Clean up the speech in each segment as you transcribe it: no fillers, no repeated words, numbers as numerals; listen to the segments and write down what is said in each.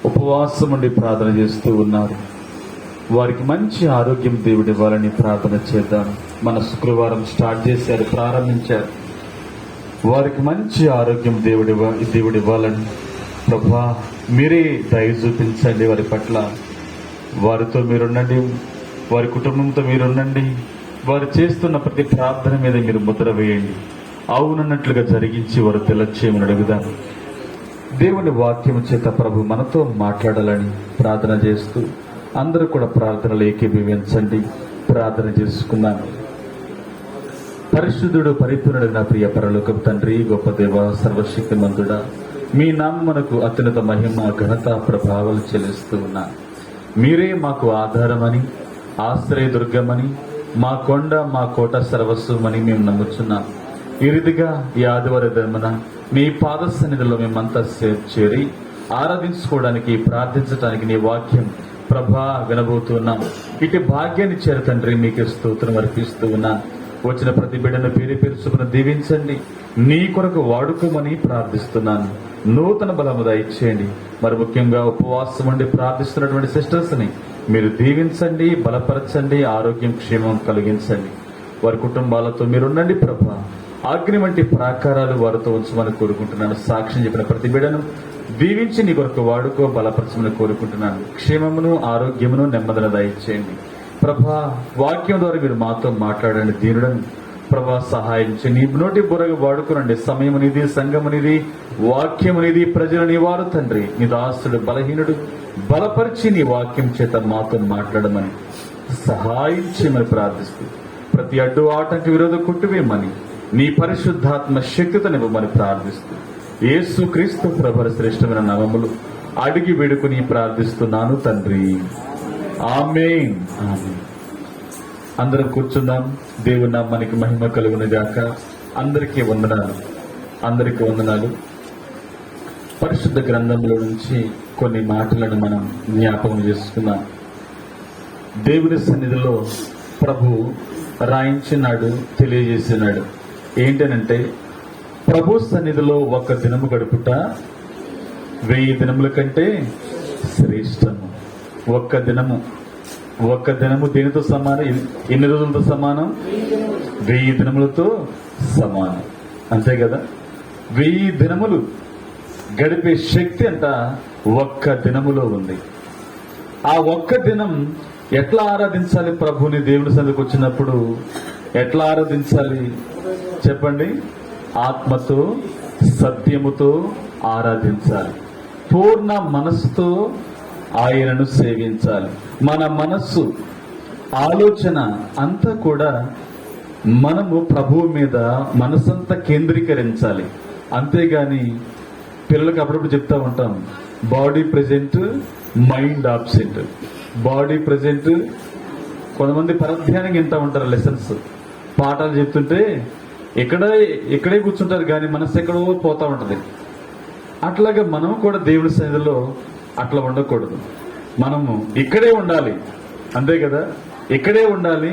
ఉపవాసం ఉండి ప్రార్థన చేస్తూ ఉన్నారు. వారికి మంచి ఆరోగ్యం దేవుడు ఇవ్వాలని ప్రార్థన చేద్దాం. మన శుక్రవారం స్టార్ట్ చేశారు, ప్రారంభించారు. వారికి మంచి ఆరోగ్యం దేవుడు ఇవ్వాలని ప్రభా మీరే దయ చూపించండి. వారి పట్ల వారితో మీరుండండి, వారి కుటుంబంతో మీరుండండి. వారు చేస్తున్న ప్రతి ప్రార్థన మీద మీరు ముద్ర వేయండి. అవునన్నట్లుగా జరిగించి వారు తెలచేయమని అడుగుదాం. దేవుని వాక్యం చేత ప్రభు మనతో మాట్లాడాలని ప్రార్థన చేస్తూ అందరూ కూడా ప్రార్థనలు ఏకీభవించండి. ప్రార్థన చేసుకున్నాను. పరిశుద్ధుడు పరిపూర్ణుడు నా ప్రియ పరలోకపు తండ్రి, గొప్ప దేవ, సర్వశక్తిమంతుడా, మీ నామమునకు అత్యున్నత మహిమ ఘనత ప్రభావాలు చెల్లిస్తూ ఉన్నా. మీరే మాకు ఆధారమని, ఆశ్రయదుర్గమని, మా కొండ మా కోట సర్వస్వమని మేము నమ్ముచున్నాం. ఈ రీతిగా ఈ ఆదివార దినమున మీ పాద సన్నిధిలో మేమంతా చేరి ఆరాధించుకోవడానికి, ప్రార్థించడానికి నీ వాక్యం ప్రభా వినబోతున్నాం. ఇటు భాగ్యాన్ని చేరు తండ్రి, మీకు స్తోత్రం అర్పిస్తూ ఉన్నా. వచ్చిన ప్రతి బిడ్డను పేరు చొప్పున దీవించండి. నీ కొరకు వాడుకోమని ప్రార్థిస్తున్నాను. నూతన బలము దయచేయండి. మరి ముఖ్యంగా ఉపవాసం ఉండి ప్రార్థిస్తున్నటువంటి సిస్టర్స్ ని మీరు దీవించండి, బలపరచండి, ఆరోగ్యం క్షేమం కలిగించండి. వారి కుటుంబాలతో మీరుండండి ప్రభా. అగ్ని వంటి ప్రాకారాలు వారితో ఉంచమని కోరుకుంటున్నాను. సాక్ష్యం చెప్పిన ప్రతి బిడ్డను దీవించి నీ కొరకు వాడుకో, బలపరచమని కోరుకుంటున్నాను. క్షేమమును, ఆరోగ్యమును, నెమ్మదిని దయచేయండి ప్రభా. వాక్యం ద్వారా మీరు మాతో మాట్లాడండి. దీనుడను ప్రభా సహాయం చేయండి. నీ నోటి బుర్రగా వాడుకోనండి. సమయం అనేది, సంఘం అనేది, వాక్యం అనేది, ప్రజలు నీ వారు తండ్రి. నీ దాసుడు బలహీనుడు, బలపరిచి నీ వాక్యం చేత మాతో మాట్లాడమని సహాయం చేయమని ప్రార్థిస్తూ ప్రతి అడ్డు ఆటంక విరోధ కొట్టువేమని నీ పరిశుద్ధాత్మ శక్తితో నివ్వమని ప్రార్థిస్తూ యేసు క్రీస్తు ప్రభు శ్రేష్టమైన నామములు అడిగి వేడుకుని ప్రార్థిస్తున్నాను తండ్రి. ఆమేన్. అందరం కూర్చుందాం. దేవుని నామానికి మహిమ కలుగును గాక. అందరికీ వందనాలు. పరిశుద్ధ గ్రంథంలో నుంచి కొన్ని మాటలను మనం జ్ఞాపకం చేసుకుందాం. దేవుని సన్నిధిలో ప్రభు రాయించినాడు, తెలియజేసినాడు. ఏంటనంటే, ప్రభు సన్నిధిలో ఒక దినము గడుపుట 1000 దినముల కంటే శ్రేష్టము. ఒక్క దినము దేనితో సమానం? ఎన్ని రోజులతో సమానం? 1000 దినములతో సమానం. అంతే కదా? 1000 దినములు గడిపే శక్తి అంట ఒక్క దినములో ఉంది. ఆ ఒక్క దినం ఎట్లా ఆరాధించాలి? ప్రభుని దేవుని సన్నిధికి వచ్చినప్పుడు ఎట్లా ఆరాధించాలి చెప్పండి? ఆత్మతో, సత్యముతో ఆరాధించాలి. పూర్ణ మనస్సుతో ఆయనను సేవించాలి. మన మనస్సు, ఆలోచన అంతా కూడా మనము ప్రభువు మీద మనసంతా కేంద్రీకరించాలి. అంతేగాని పిల్లలకు అప్పుడప్పుడు చెప్తా ఉంటాం, body present, mind absent. Body present. కొంతమంది పరధ్యానం వింటూ ఉంటారు, లెసన్స్, పాఠాలు చెప్తుంటే ఇక్కడే కూర్చుంటారు, కానీ మనసు ఎక్కడో పోతా ఉంటది. అట్లాగా మనం కూడా దేవుడి సన్నిధిలో అట్లా ఉండకూడదు. మనము ఇక్కడే ఉండాలి. అంతే కదా? ఇక్కడే ఉండాలి.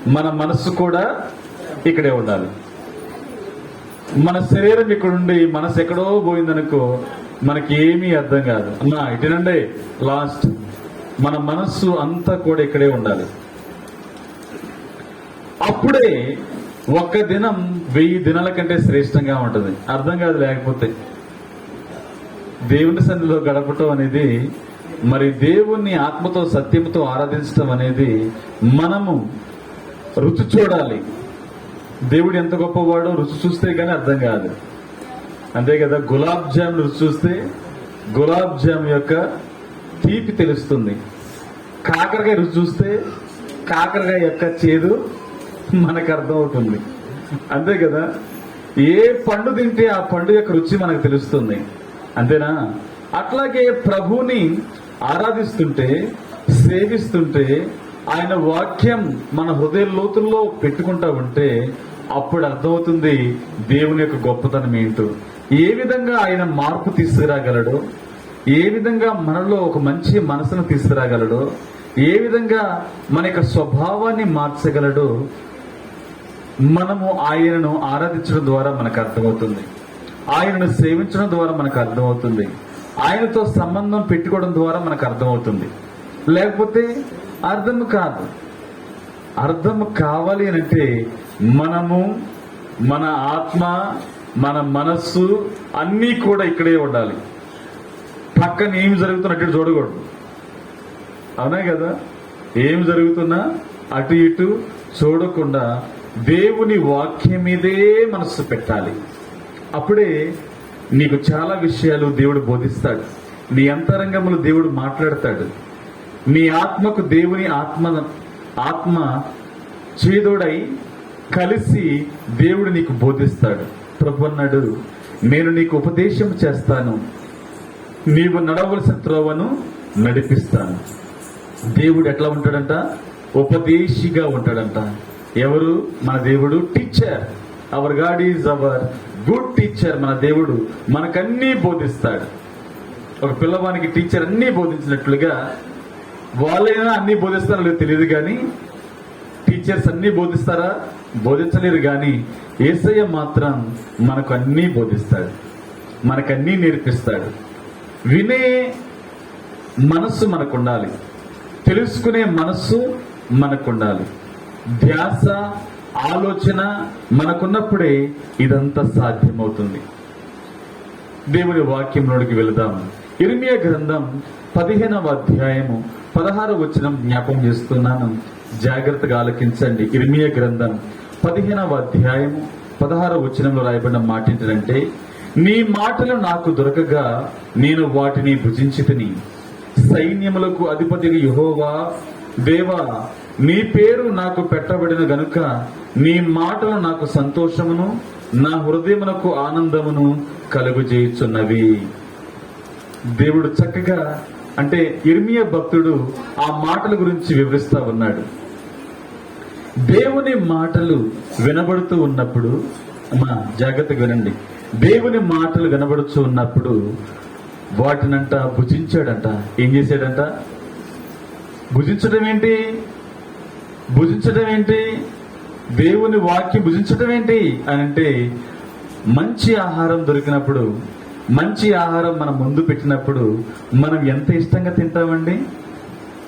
మన మనస్సు కూడా ఇక్కడే ఉండాలి. మన శరీరం ఇక్కడుండి మనసు ఎక్కడో పోయిందనుకో మనకి ఏమీ అర్థం కాదు. అన్నా ఇటనండి లాస్ట్. మన మనస్సు అంతా కూడా ఇక్కడే ఉండాలి. అప్పుడే ఒక్క దినం 1000 దినాల కంటే శ్రేష్టంగా ఉంటుంది. అర్థం కాదు లేకపోతే. దేవుని సన్నిధిలో గడపటం అనేది, మరి దేవుణ్ణి ఆత్మతో, సత్యంతో ఆరాధించడం అనేది మనము రుచి చూడాలి. దేవుడు ఎంత గొప్పవాడో రుచి చూస్తే గానీ అర్థం కాదు. అంతే కదా? గులాబ్ జామ్ రుచి చూస్తే గులాబ్ జామ్ యొక్క తీపి తెలుస్తుంది. కాకరకాయ రుచి చూస్తే కాకరకాయ యొక్క చేదు మనకు అర్థం అవుతుంది. అంతే కదా? ఏ పండు తింటే ఆ పండు యొక్క రుచి మనకు తెలుస్తుంది. అంతేనా? అట్లాగే ప్రభుని ఆరాధిస్తుంటే, సేవిస్తుంటే, ఆయన వాక్యం మన హృదయ లోతుల్లో పెట్టుకుంటా ఉంటే అప్పుడు అర్థమవుతుంది దేవుని యొక్క గొప్పతనం ఏంటో. ఏ విధంగా ఆయన మార్పు తీసుకురాగలడో, ఏ విధంగా మనలో ఒక మంచి మనసును తీసుకురాగలడో, ఏ విధంగా మన యొక్క స్వభావాన్ని మార్చగలడో మనము ఆయనను ఆరాధించడం ద్వారా మనకు అర్థమవుతుంది. ఆయనను సేవించడం ద్వారా మనకు అర్థమవుతుంది. ఆయనతో సంబంధం పెట్టుకోవడం ద్వారా మనకు అర్థమవుతుంది. లేకపోతే అర్థం కాదు. అర్థం కావాలి అని అంటే మనము, మన ఆత్మ, మన మనస్సు అన్నీ కూడా ఇక్కడే ఉండాలి. పక్కన ఏం జరుగుతున్నట్టు చూడకూడదు. అవునా కదా? ఏం జరుగుతున్నా అటు ఇటు చూడకుండా దేవుని వాక్యం మీదే మనస్సు పెట్టాలి. అప్పుడే నీకు చాలా విషయాలు దేవుడు బోధిస్తాడు. నీ అంతరంగములు దేవుడు మాట్లాడతాడు. నీ ఆత్మకు దేవుని ఆత్మ చేదోడై కలిసి దేవుడు నీకు బోధిస్తాడు. ప్రభు అన్నాడు, నేను నీకు ఉపదేశం చేస్తాను, నీవు నడవలసిన త్రోవను నడిపిస్తాను. దేవుడు ఎట్లా ఉంటాడంట? ఉపదేశిగా ఉంటాడంట. ఎవరు? మన దేవుడు teacher. Hour God is our good teacher. మన దేవుడు మనకన్నీ బోధిస్తాడు. ఒక పిల్లవానికి టీచర్ అన్నీ బోధించినట్లుగా వాళ్ళైనా అన్ని బోధిస్తారో లేదో తెలియదు, కానీ టీచర్స్ అన్ని బోధిస్తారా? బోధించలేరు. కానీ యేసయ్య మాత్రం మనకు అన్నీ బోధిస్తాడు, మనకన్నీ నేర్పిస్తాడు. వినే మనస్సు మనకుండాలి, తెలుసుకునే మనస్సు మనకుండాలి. ధ్యాస, ఆలోచన మనకున్నప్పుడే ఇదంతా సాధ్యమవుతుంది. దేవుని వాక్యంలోకి వెళదాం. ఇర్మియా గ్రంథం 15వ అధ్యాయము 16వ వచనం జ్ఞాపకం చేస్తున్నాను, జాగ్రత్తగా ఆలకించండి. ఇర్మియా గ్రంథం 15వ అధ్యాయము 16వ వచనంలో రాయబడిన మాట ఏంటంటే, నీ మాటలు నాకు దొరకగా నేను వాటిని భుజించితిని. సైన్యములకు అధిపతి యెహోవా దేవా, నీ పేరు నాకు పెట్టబడిన గనుక నీ మాటలు నాకు సంతోషమును, నా హృదయమునకు ఆనందమును కలుగజేయుచున్నవి. దేవుడు చక్కగా, అంటే ఇర్మియా భక్తుడు ఆ మాటల గురించి వివరిస్తా ఉన్నాడు. దేవుని మాటలు వినబడుతూ ఉన్నప్పుడు, అమ్మా జాగ్రత్తగా వినండి, దేవుని మాటలు వినబడుతూ ఉన్నప్పుడు వాటినంట భుజించాడంట. ఏం చేశాడంట? భుజించడం ఏంటి? భుజించడం ఏంటి? దేవుని వాక్యం భుజించడం ఏంటి అని అంటే, మంచి ఆహారం దొరికినప్పుడు, మంచి ఆహారం మన ముందు పెట్టినప్పుడు మనం ఎంత ఇష్టంగా తింటామండి?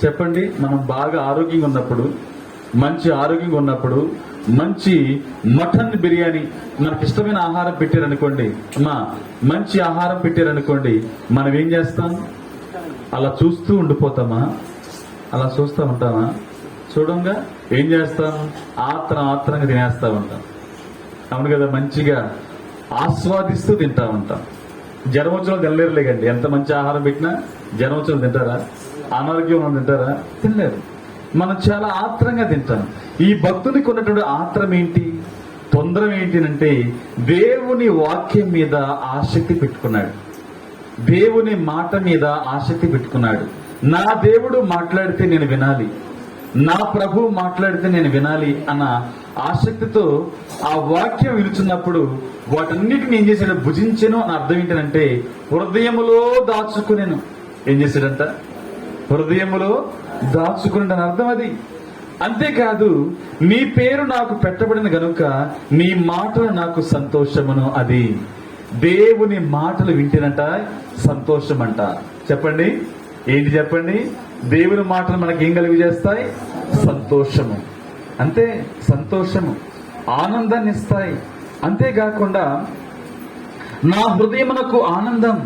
చెప్పండి. మనం బాగా ఆరోగ్యంగా ఉన్నప్పుడు, మంచి ఆరోగ్యంగా ఉన్నప్పుడు మంచి మటన్ బిర్యానీ మనకి ఇష్టమైన ఆహారం పెట్టారనుకోండి, అమ్మా మంచి ఆహారం పెట్టారనుకోండి, మనం ఏం చేస్తాం? అలా చూస్తూ ఉండిపోతామా? అలా చూస్తూ ఉంటామా? చూడంగా ఏం చేస్తాం? ఆత్రంగా తినేస్తా ఉంటాం. అవును కదా? మంచిగా ఆస్వాదిస్తూ తింటా ఉంటాం. జ్వరం వచ్చిన తినలేరులేకండి. ఎంత మంచి ఆహారం పెట్టినా జ్వరం వచ్చిన తింటారా? అనారోగ్యం తింటారా? తినలేరు. మనం చాలా ఆత్రంగా తింటాం. ఈ భక్తునికి ఉన్నటువంటి ఆత్రం ఏంటి, తొందరం ఏంటి అంటే, దేవుని వాక్యం మీద ఆసక్తి పెట్టుకున్నాడు. దేవుని మాట మీద ఆసక్తి పెట్టుకున్నాడు. నా దేవుడు మాట్లాడితే నేను వినాలి, నా ప్రభు మాట్లాడితే నేను వినాలి అన్న ఆసక్తితో ఆ వాక్యం విలుచున్నప్పుడు వాటన్నిటిని ఏం చేశాడు? భుజించెను అని అర్థం ఏంటంటే, హృదయములో దాచుకునేను. ఏం చేశాడంట? హృదయములో దాచుకుని అని అర్థం అది. అంతేకాదు, నీ పేరు నాకు పెట్టబడిన గనుక నీ మాటలు నాకు సంతోషమును. అది దేవుని మాటలు వింటేనంట సంతోషం అంట. చెప్పండి ఏంటి? చెప్పండి. దేవుని మాటలు మనకి ఏం కలిగి చేస్తాయి? సంతోషము. అంతే, సంతోషము, ఆనందాన్ని ఇస్తాయి. అంతేకాకుండా నా హృదయమునకు ఆనందం,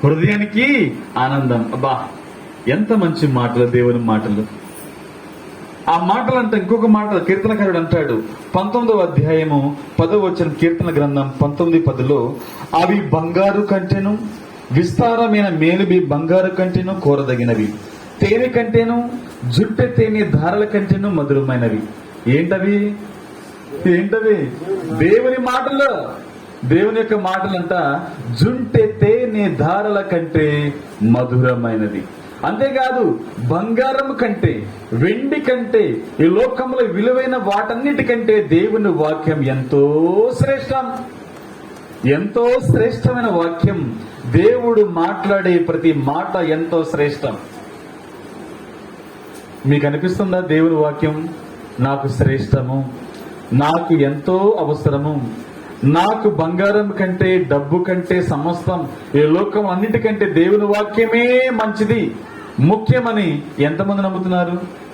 హృదయానికి ఆనందం. అబ్బా ఎంత మంచి మాటలు దేవుని మాటలు. ఆ మాటలు అంటే ఇంకొక మాట కీర్తనకారుడు అంటాడు 19వ అధ్యాయము 10వ వచనం, కీర్తన గ్రంథం 19:10లో, అవి బంగారు కంటెను విస్తారమైన మేలుబి బంగారు కంటెను కోరదగినవి, తేనె కంటేను జుట్టె తేనె ధారల కంటేను మధురమైనవి. ఏంటవి? ఏంటవి? దేవుని మాటలు. దేవుని యొక్క మాటలంట జుంటె తేనె ధారల కంటే మధురమైనది. అంతేకాదు, బంగారం కంటే, వెండి కంటే, ఈ లోకంలో విలువైన వాటన్నిటికంటే దేవుని వాక్యం ఎంతో శ్రేష్టం. ఎంతో శ్రేష్టమైన వాక్యం. దేవుడు మాట్లాడే ప్రతి మాట ఎంతో శ్రేష్టం. మీకు అనిపిస్తుందా దేవుని వాక్యం నాకు శ్రేష్టము, నాకు ఎంతో అవసరము, నాకు బంగారం కంటే, డబ్బు కంటే, సమస్తం ఈ లోకం అన్నిటికంటే దేవుని వాక్యమే మంచిది, ముఖ్యమని ఎంతమంది నమ్ముతున్నారు?